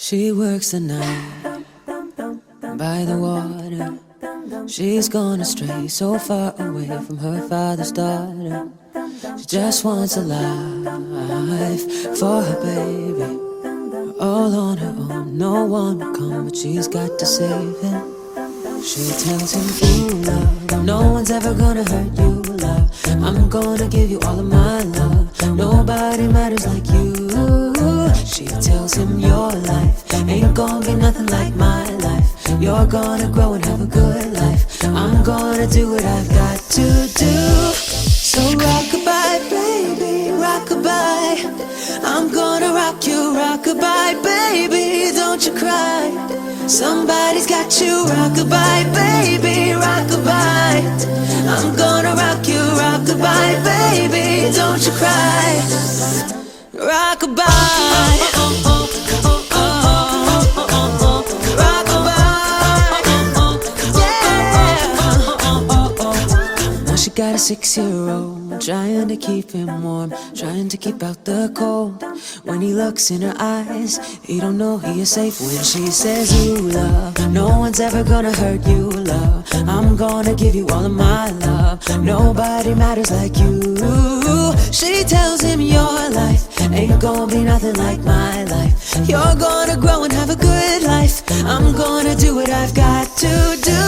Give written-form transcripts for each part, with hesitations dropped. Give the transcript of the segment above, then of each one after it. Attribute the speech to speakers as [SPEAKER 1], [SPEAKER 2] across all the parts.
[SPEAKER 1] She works the night by the water. She's gone astray, so far away from her father's daughter. She just wants a life for her baby, all on her own. No one will come, but she's got to save him. She tells him, ooh, love, no one's ever gonna hurt you, love. I'm gonna give you all of my love. Nobody matters like you. She tells him, your life ain't gonna be nothing like my life. You're gonna grow and have a good life. I'm gonna do what I've got to do. So rock-a-bye, baby, rock-a-bye. I'm gonna rock you, rock-a-bye, baby, don't you cry. Somebody's got you, rock-a-bye, baby, rock-a-bye. I'm gonna rock you, rock-a-bye, baby, don't you cry. Rock-a-bye. She got a 6-year-old, trying to keep him warm, trying to keep out the cold. When he looks in her eyes, he don't know he is safe. When she says, you love, no one's ever gonna hurt you, love. I'm gonna give you all of my love. Nobody matters like you. She tells him, your life ain't gonna be nothing like my life. You're gonna grow and have a good life. I'm gonna do what I've got to do.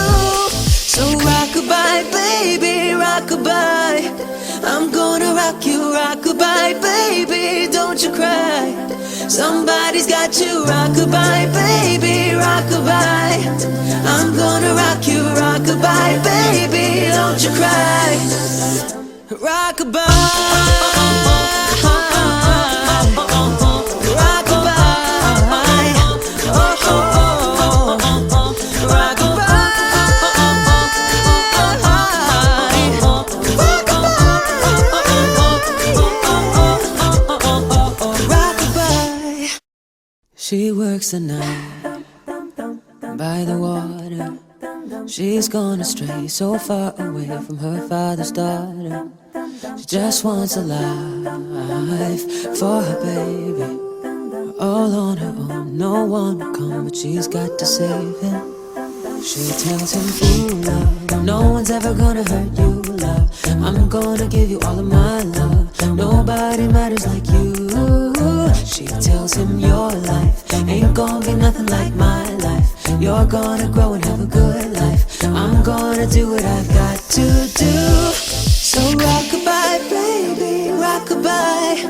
[SPEAKER 1] So rock-a-bye, baby, rock-a-bye. I'm gonna rock you, rock-a-bye, baby, don't you cry. Somebody's got you, rock-a-bye, baby, rock-a-bye. I'm gonna rock you, rock-a-bye, baby, don't you cry. Rock-a-bye. She works the night by the water. She's gone astray, so far away from her father's daughter. She just wants a life for her baby, all on her own. No one will come, but she's got to save him. She tells him, ooh, love, no one's ever gonna hurt you, love. I'm gonna give you all of my love. Nobody matters like you. She tells him, your life ain't gonna be nothing like my life. You're gonna grow and have a good life. I'm gonna do what I've got to do. So rock-a-bye, baby, rock-a-bye.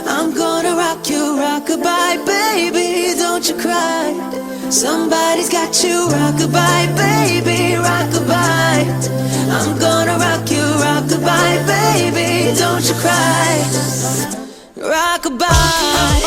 [SPEAKER 1] I'm gonna rock you, rock-a-bye, baby, don't you cry. Somebody's got you, rock-a-bye, baby, rock-a-bye. I'm gonna rock you, rock-a-bye, baby, don't you cry. Rock-a-bye.